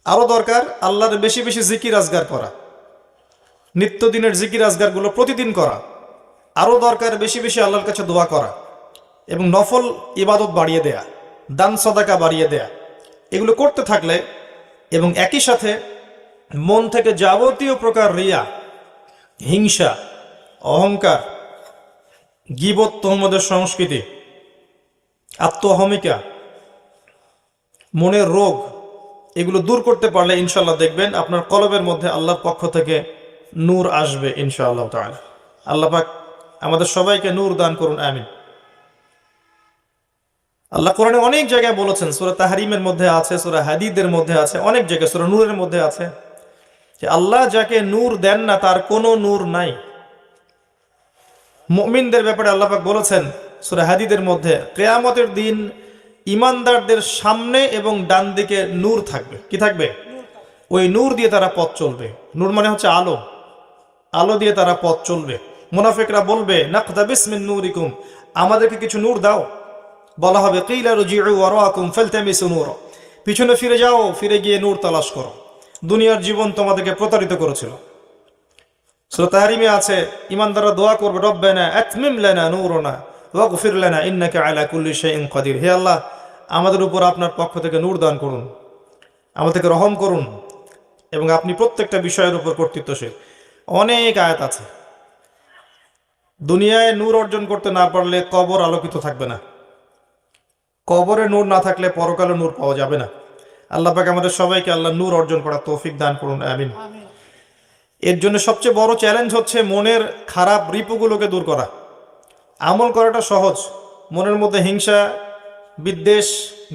আরও দরকার আল্লাহর বেশি বেশি জিকির আজগার করা, নিত্যদিনের জিকির আজগারগুলো প্রতিদিন করা। আরও দরকার বেশি বেশি আল্লাহর কাছে দোয়া করা এবং নফল ইবাদত বাড়িয়ে দেয়া, দান সদাকা বাড়িয়ে দেয়া। এগুলো করতে থাকলে এবং একই সাথে মন থেকে যাবতীয় প্রকার রিয়া, হিংসা, অহংকার, গীবত, তহমদের সংস্কৃতি, আত্মহমিকা, মনের রোগ, এগুলো দূর করতে পারলে ইনশাল্লাহ দেখবেন আপনার কলবের মধ্যে আল্লাহর পক্ষ থেকে নূর আসবে ইনশাআল্লাহ তাআলা। আল্লাহ পাক আমাদের সবাইকে নূর দান করুন, আমিন। আল্লাহ কোরআনে অনেক জায়গায় বলেছেন, সূরা তাহরিমের মধ্যে আছে, সূরা হাদীদের মধ্যে আছে, অনেক জায়গায় সূরা নূরের মধ্যে আছে যে আল্লাহ যাকে নূর দেন না তার কোনো নূর নাই। মুমিনদের ব্যাপারে আল্লাহ পাক বলেছেন সূরা হাদীদের মধ্যে, কিয়ামতের দিন ইমানদারদের সামনে এবং ডান দিকে নূর থাকবে। কি থাকবে? ওই নূর দিয়ে তারা পথ চলবে। নূর মানে হচ্ছে আলো, আলো দিয়ে তারা পথ চলবে। মুনাফিকরা বলবে, নাকতাবিস মিন নূরিকুম, আমাদেরকে কিছু নূর দাও। বলা হবে, কিলা রুজিউ ওয়ারাকুম ফালতামিসু নূর, পিছনে ফিরে যাও, ফিরে গিয়ে নূর তালাশ করো। দুনিয়ার জীবন তোমাদেরকে প্রতারিত করেছিল। সূরা তাহরিমে আছে, ইমানদাররা দোয়া করবে, রব্বানা আতমিম লানা নূরানা ওয়াগফির লানা ইন্নাকা আলা কুল্লি শাইইন কাদির। হে আল্লাহ, আমাদের উপর আপনার পক্ষ থেকে নূর দান করুন, আমাদেরকে রহম করুন, এবং আপনি প্রত্যেকটা বিষয়ের উপর কর্তৃত্বশীল। অনেক আয়াত আছে। দুনিয়ায় নূর অর্জন করতে না পারলে কবর আলোকিত থাকবে না, কবরে নূর না থাকলে পরকালে নূর পাওয়া যাবে না। আল্লাহ পাক আমাদের সবাইকে আল্লাহ নূর অর্জন করার তৌফিক দান করুন, আমিন। এর জন্য সবচেয়ে বড় চ্যালেঞ্জ হচ্ছে মনের খারাপ রিপুগুলোকে দূর করা। আমল করাটা সহজ, মনের মধ্যে হিংসা, বিদ্বেষ,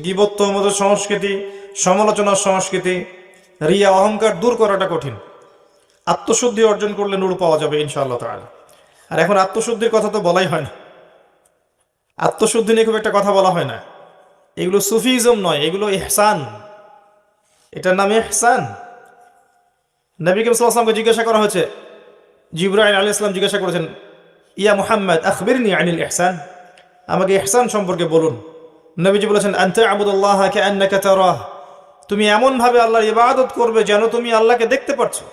গীবত, তহমতের সংস্কৃতি, সমালোচনার সংস্কৃতি, রিয়া, অহংকার দূর করাটা কঠিন। আত্মশুদ্ধি অর্জন করলে নূর পাওয়া যাবে ইনশাআল্লাহ তাআলা। আর এখন আত্মশুদ্ধির কথা তো বলাই হয় না, আত্মশুদ্ধি নিয়ে খুব একটা কথা বলা হয় না। এগুলো সুফিজম নয়, এগুলো ইহসান, এটার নাম ইহসান। নবী করিম সাল্লাল্লাহু আলাইহি ওয়াসাল্লামকে জিজ্ঞাসা করা হয়েছে, জিবরাইল আলাইহিস সালাম জিজ্ঞাসা করেছেন, ইয়া মুহাম্মদ আখবিরনি আনিল ইহসান, আমাকে ইহসান সম্পর্কে বলুন। নবীজি বলেছেন, আনতা আবুদুল্লাহ কাআন্নাকা তারাহ, তুমি এমন ভাবে আল্লাহর ইবাদত করবে যেন তুমি আল্লাহকে দেখতে পাচ্ছো।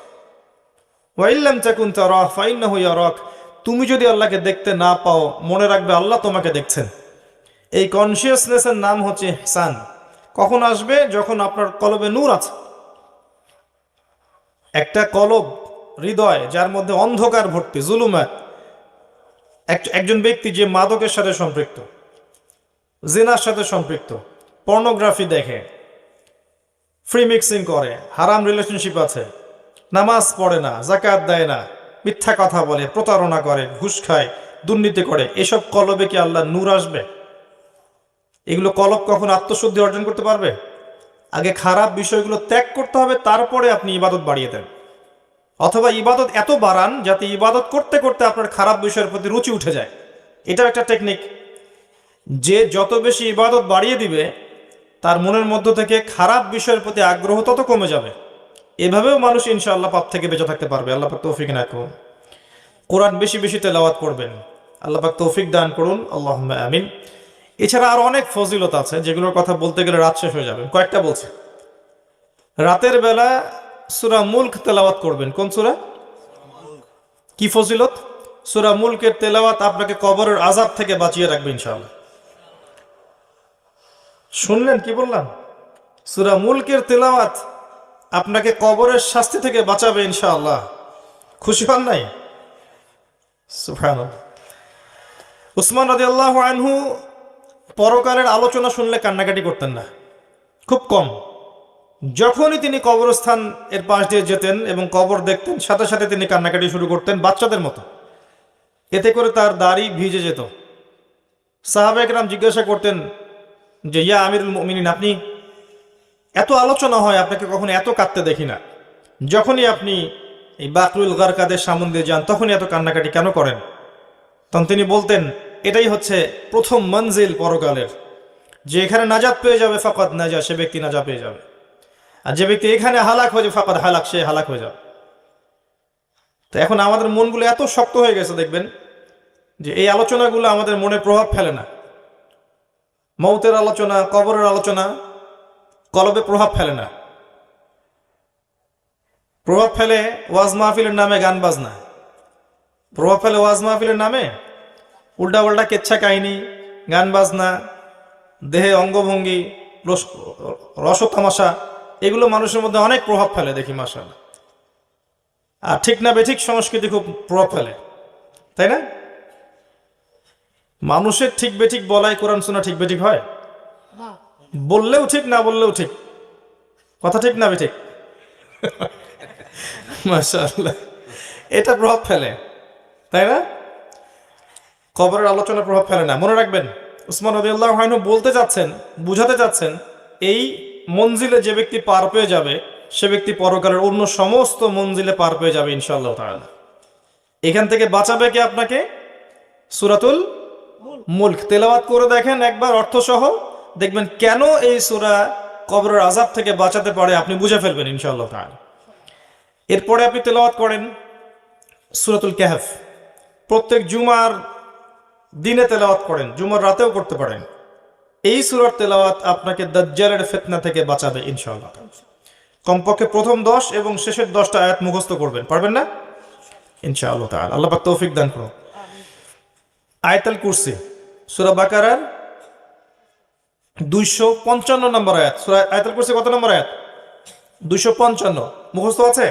ওয়া ইল্লাম তাকুন তারাহ ফাইন্নাহু ইয়ারাক, তুমি যদি আল্লাহকে দেখতে না পাও, মনে রাখবে আল্লাহ তোমাকে দেখছেন। এই কনসিয়াসনেসের নাম হচ্ছে ইহসান। কখন আসবে? যখন আপনার কলবে নূর আছে। একটা কলব, হৃদয় যার মধ্যে অন্ধকার ভর্তি, জুলুমাত, একজন ব্যক্তি যে মাদকের সাথে সম্পৃক্ত, জিনার সাথে সম্পৃক্ত, পর্নোগ্রাফি দেখে, ফ্রি মিক্সিং করে, হারাম রিলেশনশিপ আছে, নামাজ পড়ে না, যাকাত দেয় না, মিথ্যা কথা বলে, প্রতারণা করে, ঘুষ খায়, দুর্নীতি করে, এসব কলবে কি আল্লাহ নূর আসবে? এগুলো কলব কখন আত্মশুদ্ধি অর্জন করতে পারবে? আগে খারাপ বিষয়গুলো ত্যাগ করতে হবে, তারপরে আপনি ইবাদত বাড়িয়ে দেন। অথবা ইবাদত এত বাড়ান যাতে ইবাদত করতে করতে আপনার খারাপ বিষয়ের প্রতি রুচি উঠে যায়। এটা একটা টেকনিক। যে যত বেশি ইবাদত বাড়িয়ে দিবে, তার মনের মধ্য থেকে খারাপ বিষয়ের প্রতি আগ্রহ তত কমে যাবে। এভাবেও মানুষ ইনশাআল্লাহ পাপ থেকে বেঁচে থাকতে পারবে। আল্লাহ পাক তৌফিক দান করুন। কোরআন বেশি বেশি তেলাওয়াত করবেন, আল্লাহ পাক তৌফিক দান করুন, আল্লাহুম্মা আমিন। এছাড়া আরো অনেক ফজিলত আছে যেগুলোর কথা বলতে গেলে রাত শেষ হয়ে যাবে। কয়েকটা বলছে। রাতের বেলা সূরা মুলক তেলাওয়াত করবেন। কোন সূরা? কি ফজিলত? সূরা মুলকের তেলাওয়াত আপনাকে কবরের আযাব থেকে বাঁচিয়ে রাখবে ইনশাআল্লাহ। শুনলেন কি বললাম? সূরা মুলকের তেলাওয়াত আপনাকে কবরের শাস্তি থেকে বাঁচাবে ইনশাআল্লাহ। খুশি হন নাই? সুবহানাল্লাহ। উসমান রাদিয়াল্লাহু আনহু পরকালের আলোচনা শুনলে কান্নাকাটি করতেন না, খুব কম। যখনই তিনি কবরস্থান এর পাশ দিয়ে যেতেন এবং কবর দেখতেন, সাথে সাথে তিনি কান্নাকাটি শুরু করতেন বাচ্চাদের মতো। এতে করে তার দাড়ি ভিজে যেত। সাহাবা একরাম জিজ্ঞাসা করতেন যে, ইয়া আমিরুল মুমিনিন, আপনি এত আলোচনা হয়, আপনাকে কখনো এত কাঁদতে দেখি না। যখনই আপনি এই বাকরুল গারকাদের সামনে দিয়ে যান, তখনই এত কান্নাকাটি কেন করেন? তখন তিনি বলতেন, এটাই হচ্ছে প্রথম মঞ্জিল পরকালের, যে এখানে নাজাত পেয়ে যাবে ফাকাদ নাজা, সে ব্যক্তি নাজা পেয়ে যাবে। আর যে ব্যক্তি এখানে হালাক হয়ে যাবে ফাকাদ হালাক, সে হালাক হয়ে যাবে। তো এখন আমাদের মনগুলো এত শক্ত হয়ে গেছে, দেখবেন যে এই আলোচনাগুলো আমাদের মনে প্রভাব ফেলে না। মৌতের আলোচনা, কবরের আলোচনা কলবে প্রভাব ফেলে না। প্রভাব ফেলে ওয়াজ মাহফিলের নামে গান বাজনা, প্রভাব ফেলে ওয়াজ মাহফিলের নামে উল্টা পাল্টা কেচ্ছা কাহিনী, গান বাজনা, দেহে অঙ্গভঙ্গি, রসতামাশা, এগুলো মানুষের মধ্যে অনেক প্রভাব ফেলে দেখি মাশাআল্লাহ। আর ঠিক না বেঠিক সংস্কৃতি খুব প্রভাব ফেলে, তাই না? মানুষের ঠিক বেঠিক বলাই কোরআন শোনা ঠিক বেঠিক হয়? বললেও ঠিক, না বললেও ঠিক। কথা ঠিক না বেঠিক? মাশাআল্লাহ, এটা প্রভাব ফেলে, তাই না? কবরের আলোচনা প্রভাব ফেলে না। মনে রাখবেন, উসমান রাদিয়াল্লাহু আনহু বলতে যাচ্ছেন, বুঝাতে যাচ্ছেন, এই মঞ্জিলে যে ব্যক্তি পার পেয়ে যাবে সে ব্যক্তি পরকালের অন্য সমস্ত মঞ্জিলে পার পেয়ে যাবে ইনশাআল্লাহ তাআলা। এখান থেকে বাঁচাবে কে আপনাকে? সূরাতুল মুলক তেলাওয়াত করে দেখেন একবার অর্থ সহ, দেখবেন কেন এই সূরা কবরের আযাব থেকে বাঁচাতে পারে, আপনি বুঝে ফেলবেন ইনশাআল্লাহ তাআলা। এরপরে আপনি তেলাওয়াত করেন সূরাতুল কাহফ, প্রত্যেক জুমার দিনে তেলাওয়াত করেন, জুমার রাতেও করতে পারেন। এই সূরার তেলাওয়াত আপনাকে দাজ্জালের ফিতনা থেকে বাঁচাবে ইনশাআল্লাহ। কমপক্ষে প্রথম 10 এবং শেষের 10টা আয়াত মুখস্থ করবেন, পারবেন না? ইনশাআল্লাহ তাআলা, আল্লাহ পাক তৌফিক দান করুন। আয়াতুল কুরসি, সূরা বাকারার 255 নম্বর আয়াত। সূরা আয়াতুল কুরসি কত নম্বর আয়াত? 255 মুখস্থ আছে?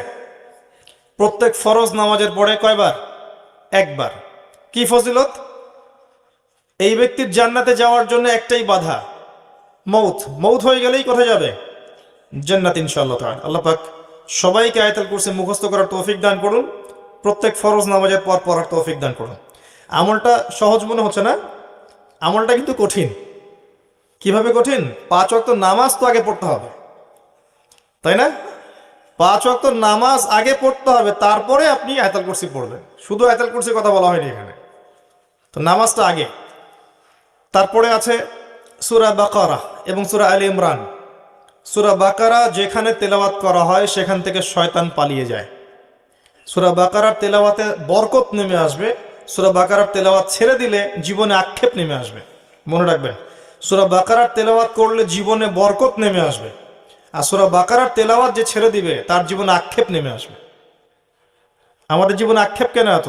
প্রত্যেক ফরজ নামাজের পরে কয়বার? একবার। কি ফজিলত? এই ব্যক্তির জান্নাতে যাওয়ার জন্য একটাই বাধা, মৌত। মৌত হয়ে গেলেই কোথায় যাবে? জান্নাত ইনশাআল্লাহ তাআলা। আল্লাহ পাক সবাইকে আয়াতুল কুরসি মুখস্থ করার তৌফিক দান করুন, প্রত্যেক ফরজ নামাজের পর পড়ার তৌফিক দান করুন। আমলটা সহজ মনে হচ্ছে না? আমলটা কিন্তু কঠিন। কিভাবে কঠিন? 5 ওয়াক্ত নামাজ তো আগে পড়তে হবে, তাই না? 5 ওয়াক্ত নামাজ আগে পড়তে হবে, তারপরে আপনি আয়াতুল কুরসি পড়বেন। শুধু আয়াতুল কুরসির কথা বলা হয়নি এখানে, তো নামাজটা আগে। তারপরে আছে সূরা বাকারা এবং সূরা আলে ইমরান। সূরা বাকারা যেখানে তেলাওয়াত করা হয় সেখান থেকে শয়তান পালিয়ে যায়। সূরা বাকারার তেলাওয়াতে বরকত নেমে আসবে, সূরা বাকারার তেলাওয়াত ছেড়ে দিলে জীবনে আক্ষেপ নেমে আসবে। মনে রাখবেন, সূরা বাকারার তেলাওয়াত করলে জীবনে বরকত নেমে আসবে, আর সূরা বাকারার তেলাওয়াত যে ছেড়ে দিবে তার জীবনে আক্ষেপ নেমে আসবে। আমাদের জীবনে আক্ষেপ কেন এত?